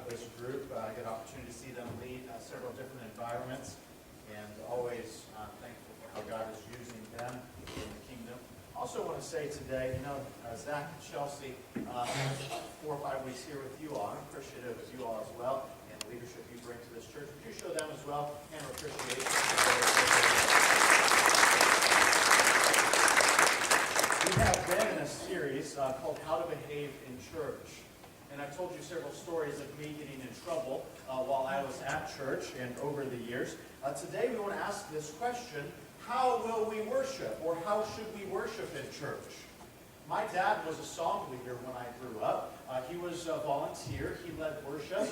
this group. I get an opportunity to see them lead several different environments, and always thankful for how God is using them in the kingdom. Also want to say today, Zach and Chelsea, 4 or 5 weeks here with you all. I'm appreciative of you all as well, and the leadership you bring to this church. Would you show them as well and appreciation? We have been in a series called How to Behave in Church. And I've told you several stories of me getting in trouble while I was at church and over the years. Today we want to ask this question: how will we worship, or how should we worship in church? My dad was a song leader when I grew up. He was a volunteer. He led worship.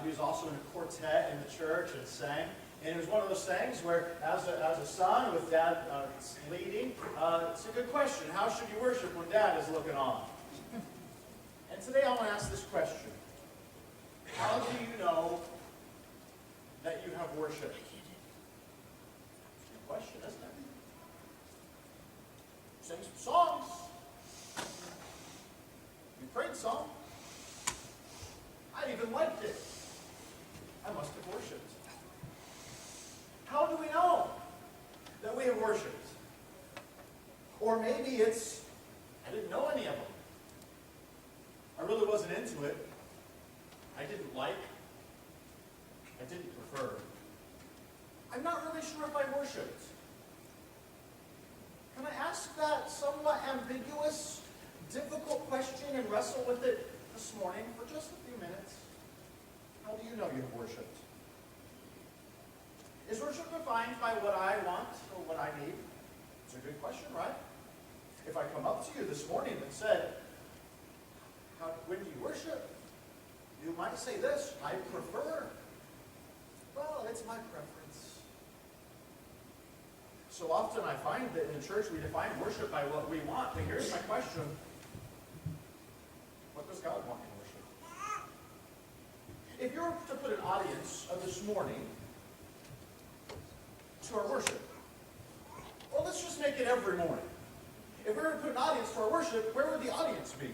He was also in a quartet in the church and sang. And it was one of those things where, as a son with dad leading, it's a good question. How should you worship when dad is looking on? And today I want to ask this question: how do you know that you have worship? It's a good question, isn't it? You sang some songs. You prayed some. I even liked it. I must have worshipped. How do we know that we have worshipped? Or maybe it's, I didn't know any of them. I really wasn't into it. I didn't like. I didn't prefer. I'm not really sure if I worshipped. Can I ask that somewhat ambiguous, difficult question and wrestle with it this morning for just a few minutes? How do you know you have worshipped? Is worship defined by what I want or what I need? It's a good question, right? If I come up to you this morning and said, when do you worship? You might say this: I prefer. Well, it's my preference. So often I find that in the church we define worship by what we want. But here's my question: what does God want in worship? If you were to put an audience of this morning to our worship, well, let's just make it every morning. If we were to put an audience to our worship, where would the audience be?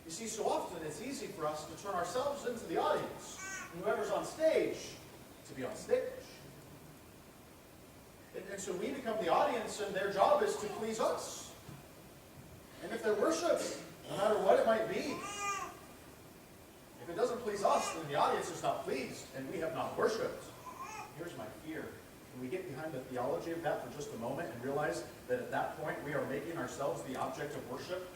You see, so often it's easy for us to turn ourselves into the audience, and whoever's on stage to be on stage. And so we become the audience, and their job is to please us. And if their worship, no matter what it might be, if it doesn't please us, then the audience is not pleased, and we have not worshipped. Here's my fear. Can we get behind the theology of that for just a moment and realize that at that point we are making ourselves the object of worship?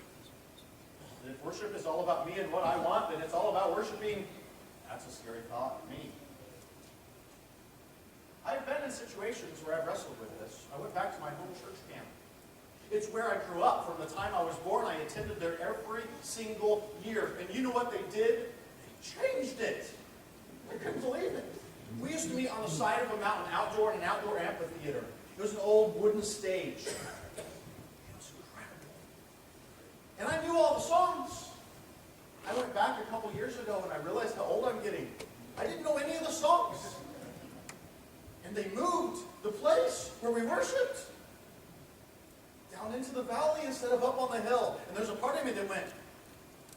And if worship is all about me and what I want, then it's all about worshiping. That's a scary thought to me. I've been in situations where I've wrestled with this. I went back to my home church camp. It's where I grew up. From the time I was born, I attended there every single year. And you know what they did? They changed it. I couldn't believe it. We used to meet on the side of a mountain, outdoor, in an outdoor amphitheater. It was an old wooden stage. It was incredible. And I knew all the songs. I went back a couple years ago and I realized how old I'm getting. I didn't know any of the songs. And they moved the place where we worshipped down into the valley instead of up on the hill. And there's a part of me that went,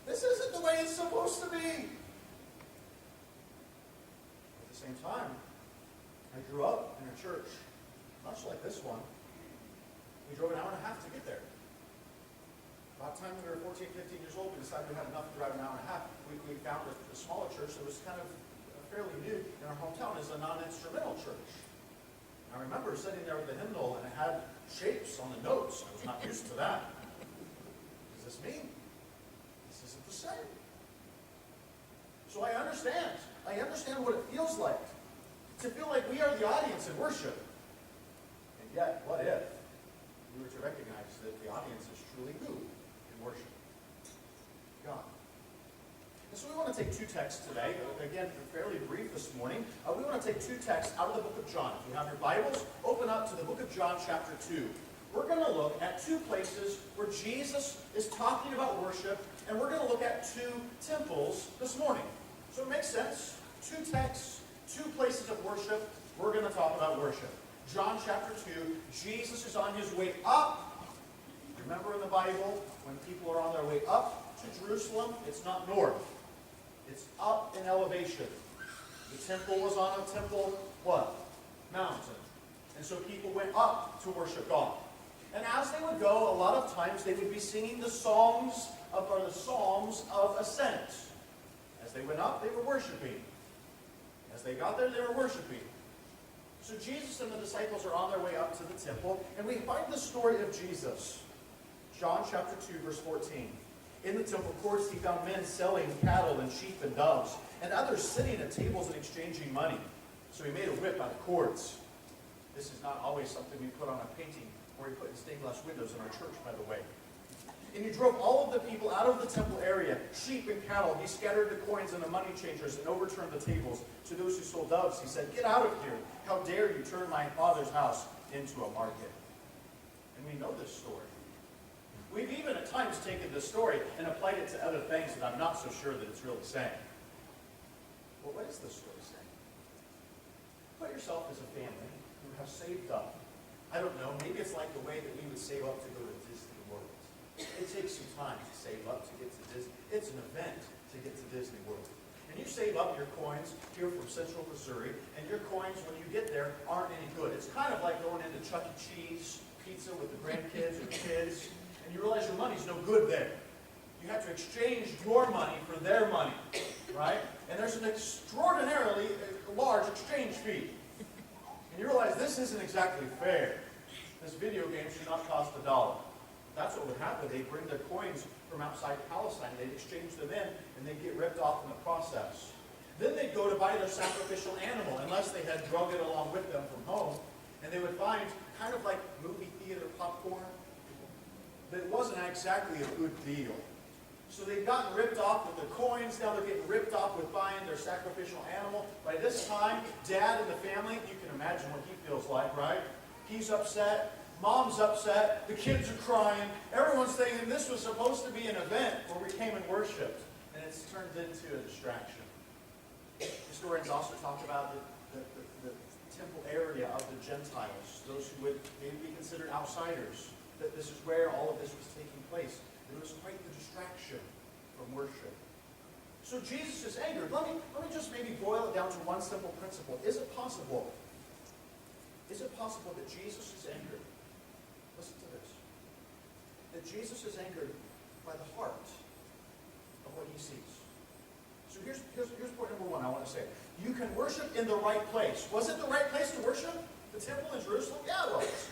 this isn't the way it's supposed to be. At the same time, I grew up in a church much like this one. We drove an hour and a half to get there. By the time we were 14, 15 years old, we decided we had enough to drive an hour and a half. We found a smaller church that was kind of fairly new in our hometown as a non-instrumental church. And I remember sitting there with the hymnal, and it had shapes on the notes. I was not used to that. What does this mean? This isn't the same. So I understand. I understand what it feels like to feel like we are the audience in worship. And yet, what if we were to recognize that the audience is truly who in worship? God. And so we want to take two texts today. Again, fairly brief this morning. We want to take two texts out of the book of John. If you have your Bibles, open up to the book of John chapter 2. We're going to look at two places where Jesus is talking about worship, and we're going to look at two temples this morning. So it makes sense. Two texts, two places of worship. We're going to talk about worship. John chapter 2, Jesus is on his way up. Remember in the Bible, when people are on their way up to Jerusalem, it's not north. It's up in elevation. The temple was on a temple, what? Mountain. And so people went up to worship God. And as they would go, a lot of times they would be singing the psalms of ascent. As they went up, they were worshiping. As they got there, they were worshiping. So Jesus and the disciples are on their way up to the temple, and we find the story of Jesus. John chapter 2, verse 14. In the temple courts he found men selling cattle and sheep and doves, and others sitting at tables and exchanging money. So he made a whip out of cords. This is not always something we put on a painting or we put in stained glass windows in our church, by the way. And he drove all of the people out of the temple area, sheep and cattle. He scattered the coins and the money changers and overturned the tables. To those who sold doves, he said, "Get out of here. How dare you turn my Father's house into a market?" And we know this story. We've even at times taken this story and applied it to other things that I'm not so sure that it's really saying. Well, what is this story saying? Put yourself as a family who have saved up. I don't know, maybe it's like the way that we would save up to go to Disney World. It takes some time to save up to get to Disney. It's an event to get to Disney World. And you save up your coins here from Central Missouri, and your coins, when you get there, aren't any good. It's kind of like going into Chuck E. Cheese pizza with the grandkids or kids, and you realize your money's no good there. You have to exchange your money for their money, right? And there's an extraordinarily large exchange fee. And you realize this isn't exactly fair. This video game should not cost $1. That's what would happen. They'd bring their coins from outside Palestine. They'd exchange them in, and they'd get ripped off in the process. Then they'd go to buy their sacrificial animal, unless they had drug it along with them from home. And they would find, kind of like movie theater popcorn, that it wasn't exactly a good deal. So they'd gotten ripped off with their coins. Now they're getting ripped off with buying their sacrificial animal. By this time, Dad and the family, you can imagine what he feels like, right? He's upset. Mom's upset. The kids are crying. Everyone's thinking this was supposed to be an event where we came and worshipped. And it's turned into a distraction. Historians also talk about the temple area of the Gentiles, those who would maybe be considered outsiders, that this is where all of this was taking place. It was quite the distraction from worship. So Jesus is angered. Let me just maybe boil it down to one simple principle. Is it possible that Jesus is angered? Listen to this. That Jesus is angered by the heart of what he sees. So here's point number one I want to say. You can worship in the right place. Was it the right place to worship? The temple in Jerusalem? Yeah, it was.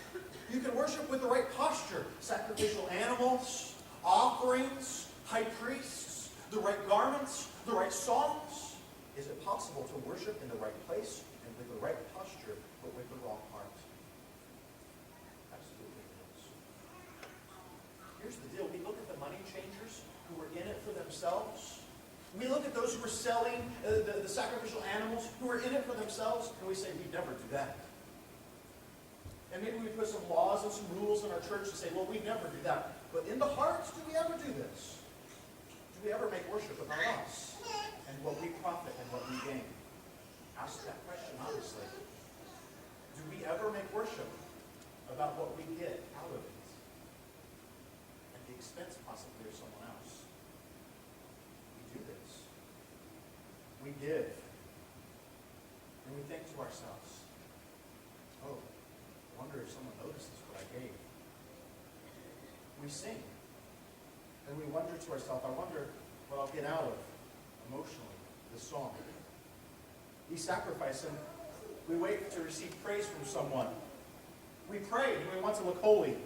You can worship with the right posture. Sacrificial animals, offerings, high priests, the right garments, the right songs. Is it possible to worship in the right place and with the right posture, but with the wrong heart? Absolutely it is. Here's the deal. We look at the money changers who were in it for themselves. We look at those who were selling the sacrificial animals who were in it for themselves, and we say, we'd never do that. And maybe we put some laws and some rules in our church to say, well, we'd never do that. But in the hearts, do we ever do this? Do we ever make worship about us and what we profit and what we gain? Ask that question honestly. Do we ever make worship about what we get out of it at the expense possibly of someone else? We do this. We give. And we think to ourselves, oh, I wonder if someone notices what I gave. We sing. And we wonder to ourselves, I wonder what I'll get out of emotionally this song. We sacrifice and we wait to receive praise from someone. We pray and we want to look holy.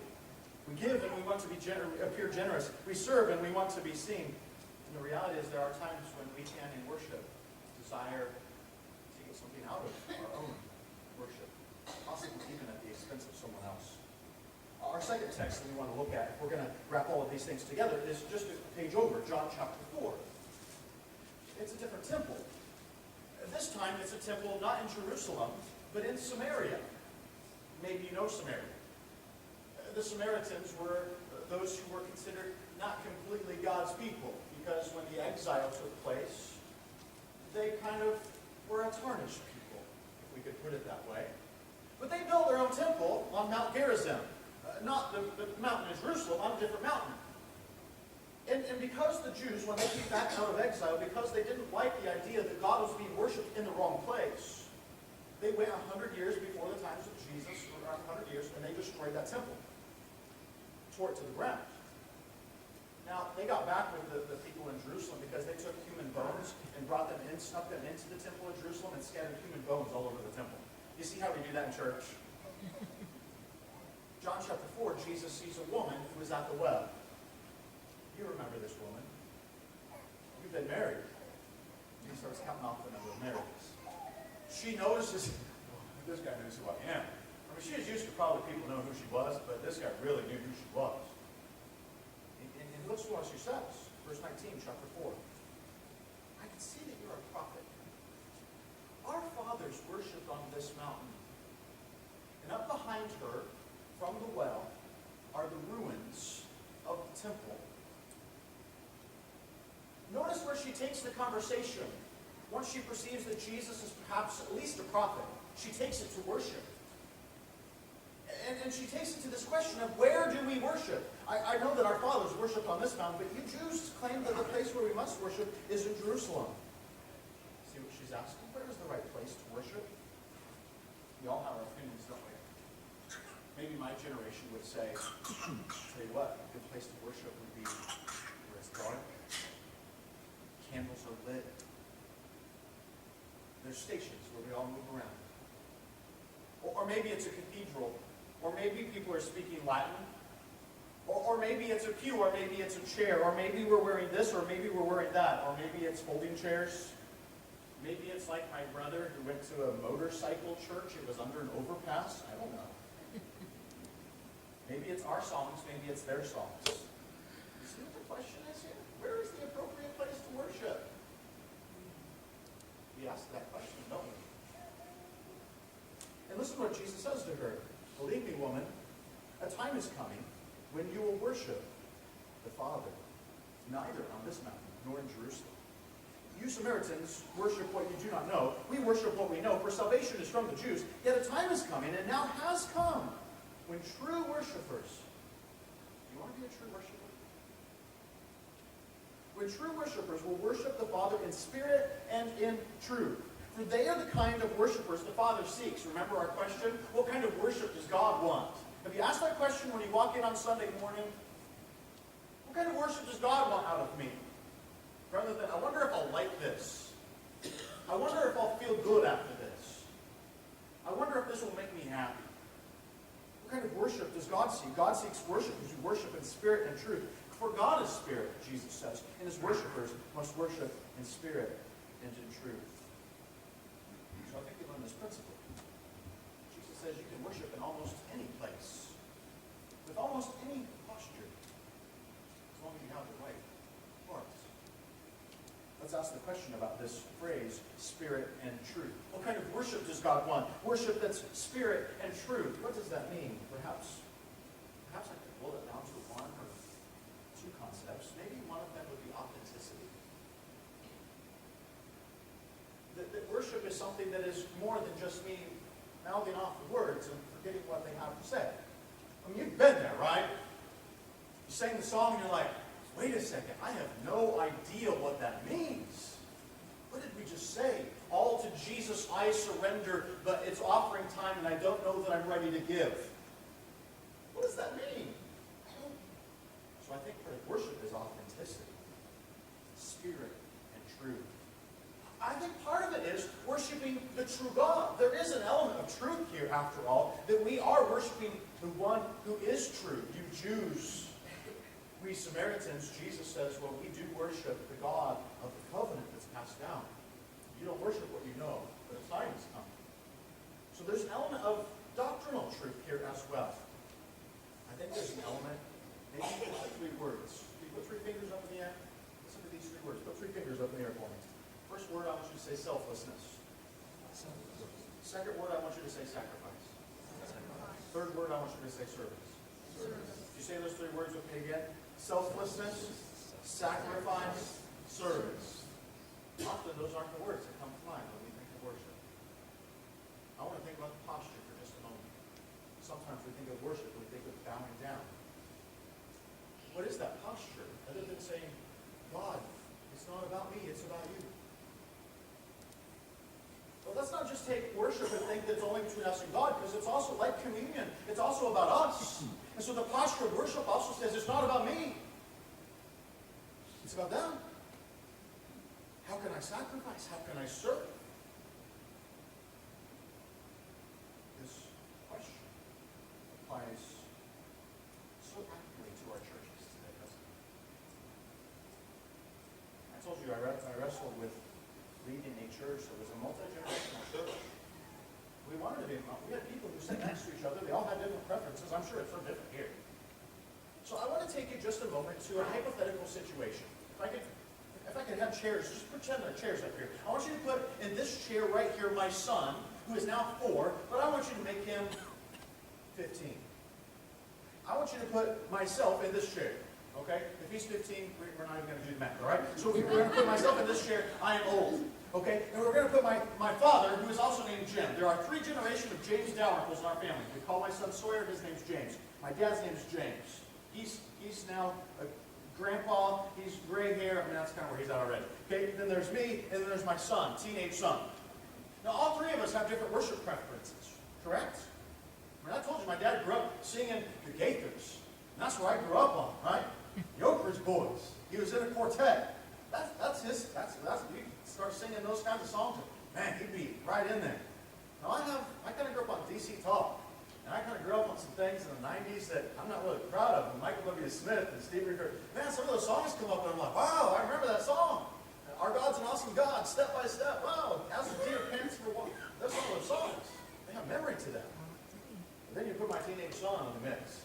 We give and we want to appear generous. We serve and we want to be seen. And the reality is there are times when we can, in worship, desire to get something out of our own worship, possibly even at the expense of someone else. Our second text that we want to look at, if we're going to wrap all of these things together, is just a page over, John chapter 4. It's a different temple. This time it's a temple not in Jerusalem, but in Samaria. Maybe you know Samaria. The Samaritans were those who were considered not completely God's people, because when the exile took place, they kind of were a tarnished people, if we could put it that way. But they built their own temple on Mount Gerizim. Not the mountain in Jerusalem, on a different mountain. And because the Jews, when they came back out of exile, because they didn't like the idea that God was being worshipped in the wrong place, they went 100 years before the times of Jesus, or around 100 years, and they destroyed that temple. Tore it to the ground. Now, they got back with the people in Jerusalem because they took human bones and brought them in, snuck them into the temple of Jerusalem and scattered human bones all over the temple. You see how we do that in church? John chapter 4, Jesus sees a woman who is at the well. You remember this woman. You've been married. He starts counting off the number of marriages. She notices, this guy knows who I am. I mean, she is used to probably people knowing who she was, but this guy really knew who she was. And listen to what she says. Verse 19, chapter 4. I can see that you're a prophet. Our fathers worshipped on this mountain. And up behind her, from the well, are the ruins of the temple. Notice where she takes the conversation. Once she perceives that Jesus is perhaps at least a prophet, she takes it to worship. And she takes it to this question of where do we worship? I know that our fathers worshipped on this mountain, but you Jews claim that the place where we must worship is in Jerusalem. See what she's asking? Where is the right place to worship? We all have our opinions, don't we? Maybe my generation would say, tell you what, a good place to worship would be where it's dark, candles are lit. There's stations where we all move around. Or maybe it's a cathedral. Or maybe people are speaking Latin. Or maybe it's a pew, or maybe it's a chair. Or maybe we're wearing this, or maybe we're wearing that. Or maybe it's folding chairs. Maybe it's like my brother who went to a motorcycle church. It was under an overpass. I don't know. Maybe it's our songs, maybe it's their songs. You see what the question is here? Where is the appropriate place to worship? We ask that question, don't we? And listen to what Jesus says to her. Believe me, woman, a time is coming when you will worship the Father, neither on this mountain nor in Jerusalem. You Samaritans worship what you do not know. We worship what we know, for salvation is from the Jews. Yet a time is coming, and now has come, when true worshipers, you want to be a true worshiper? When true worshipers will worship the Father in spirit and in truth. For they are the kind of worshipers the Father seeks. Remember our question? What kind of worship does God want? Have you asked that question when you walk in on Sunday morning? What kind of worship does God want out of me? Rather than, I wonder if I'll like this. I wonder if I'll feel good after this. I wonder if this will make me happy. What kind of worship does God seek? God seeks worshipers who worship in spirit and truth. For God is spirit, Jesus says, and his worshipers must worship in spirit and in truth. So I think we learn this principle. Jesus says you can worship in almost any place, with almost any posture, as long as you have the right heart. Let's ask the question about this phrase, spirit and truth. What kind of worship does God want? Worship that's spirit and truth. What does that mean? Perhaps I could boil it down to one or two concepts. Maybe one of them would be authenticity. That worship is something that is more than just me mouthing off the words and forgetting what they have to say. I mean, you've been there, right? You sang the song and you're like, wait a second, I have no idea what that means. What did we just say? All to Jesus I surrender, but it's offering time and I don't know that I'm ready to give. What does that mean? So I think worship is authenticity, spirit, and truth. I think part of it is worshiping the true God. There is an element of truth here, after all, that we are worshiping the one who is true. You Jews, we Samaritans, Jesus says, well, we do worship the God of the covenant that's passed down. You don't worship what you know, but a time is coming. So there's an element of doctrinal truth here as well. I think there's an element, maybe you put 3 words. Can you put 3 fingers up in the air? Listen to these 3 words. Put 3 fingers up in the air for me. First word, I want you to say selflessness. Second word, I want you to say sacrifice. Third word, I want you to say service. Did you say those 3 words with me again? Selflessness, sacrifice, service. Often those aren't the words that come to mind when we think of worship. I want to think about the posture for just a moment. Sometimes we think of worship, we think of bowing down. What is that posture? Other than saying, God, it's not about me, it's about you. But let's not just take worship and think that it's only between us and God, because it's also like communion. It's also about us. And so the posture of worship also says it's not about me. It's about them. How can I sacrifice? How can I serve? This question applies so accurately to our churches today, doesn't it? I told you I wrestled with leading a church that was a multi-generational church. We wanted to be, we had people who sat next to each other. They all had different preferences. I'm sure it's so different here. So I want to take you just a moment to a hypothetical situation. If I could have chairs, just pretend there are chairs up here. I want you to put in this chair right here my son, who is now 4, but I want you to make him 15. I want you to put myself in this chair. Okay? If he's 15, we're not even going to do the math, all right? So we're going to put myself in this chair. I am old. Okay? And we're going to put my father, who is also named Jim. There are 3 generations of James Dalrymples in our family. We call my son Sawyer. His name's James. My dad's name is James. He's now a grandpa. He's gray hair. I mean, that's kind of where he's at already. Okay? Then there's me, and then there's my son, teenage son. Now, all 3 of us have different worship preferences. Correct? I mean, I told you my dad grew up singing the Gaithers. And that's where I grew up on, right? The Oak Ridge Boys. He was in a quartet. That's you start singing those kinds of songs, man, he'd be right in there. Now I kind of grew up on DC Talk. And I kind of grew up on some things in the 90s that I'm not really proud of. And Michael W. Smith and Steve Ricker. Man, some of those songs come up and I'm like, wow, I remember that song. Our God's an Awesome God, Step by Step. Wow, As a Deer Pants for One. Those some of those songs. They have memory to them. And then you put my teenage son in the mix.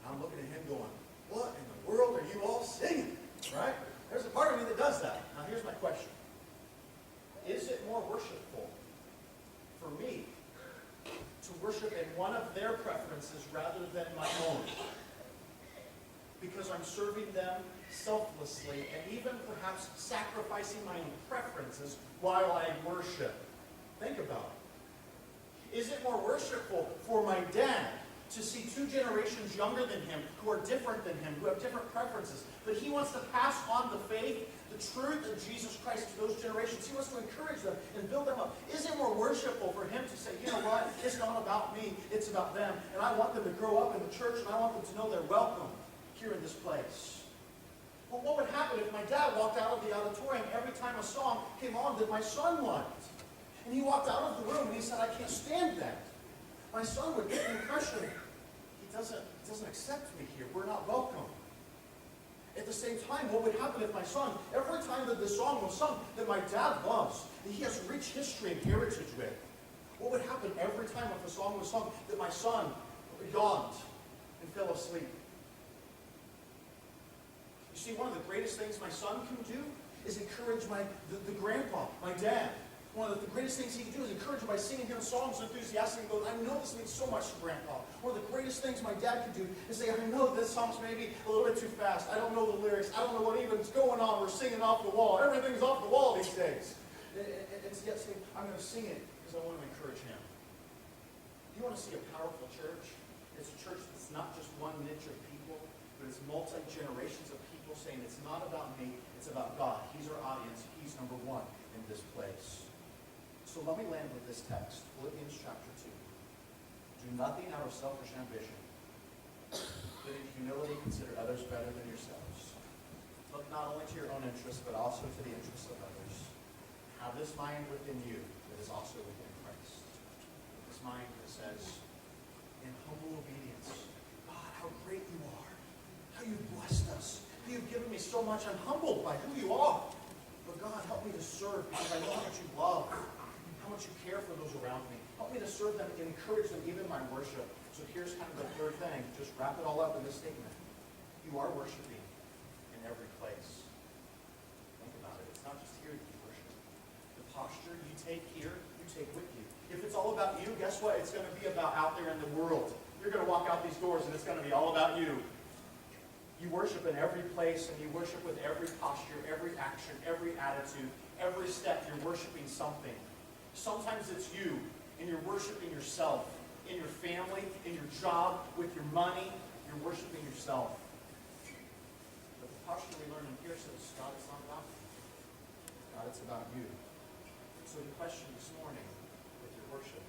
I'm looking at him going, what in the world are you all singing? Right? There's a part of me that does that. Now here's my question. Is it more worshipful for me to worship in one of their preferences rather than my own? Because I'm serving them selflessly and even perhaps sacrificing my own preferences while I worship. Think about it. Is it more worshipful for my dad to see 2 generations younger than him, who are different than him, who have different preferences, but he wants to pass on the faith, the truth of Jesus Christ to those generations? He wants to encourage them and build them up. Is it more worshipful for him to say, you know what, it's not about me, it's about them, and I want them to grow up in the church, and I want them to know they're welcome here in this place? Well, what would happen if my dad walked out of the auditorium every time a song came on that my son liked? And he walked out of the room and he said, I can't stand that. My son would get the impression he doesn't accept me here. We're not welcome. At the same time, what would happen if my son, every time that the song was sung that my dad loves, that he has rich history and heritage with, what would happen every time if a song was sung that my son yawned and fell asleep? You see, one of the greatest things my son can do is encourage the grandpa, my dad. One of the greatest things he can do is encourage him by singing him songs enthusiastically. He goes, I know this means so much to Grandpa. One of the greatest things my dad can do is say, I know this song's maybe a little bit too fast. I don't know the lyrics. I don't know what even's going on. We're singing off the wall. Everything's off the wall these days. And yet saying, I'm going to sing it because I want to encourage him. You want to see a powerful church? It's a church that's not just one niche of people, but it's multi-generations of people saying it's not about me, it's about God. He's our audience. He's number 1 in this place. So let me land with this text, Philippians chapter 2. Do nothing out of selfish ambition, but in humility consider others better than yourselves. Look not only to your own interests, but also to the interests of others. Have this mind within you that is also within Christ. This mind that says, in humble obedience, God, how great you are. How you've blessed us. How you've given me so much. I'm humbled by who you are. But God, help me to serve because I know how much you love. How much you care for those around me. Help me to serve them and encourage them even in my worship. So here's kind of the third thing. Just wrap it all up in this statement. You are worshiping in every place. Think about it. It's not just here that you worship. The posture you take here, you take with you. If it's all about you, guess what? It's going to be about out there in the world. You're going to walk out these doors and it's going to be all about you. You worship in every place and you worship with every posture, every action, every attitude, every step. You're worshiping something. Sometimes it's you, and you're worshiping yourself. In your family, in your job, with your money, you're worshiping yourself. posture we learn in Pearson's, God, it's not about me. God, it's about you. So the question this morning with your worship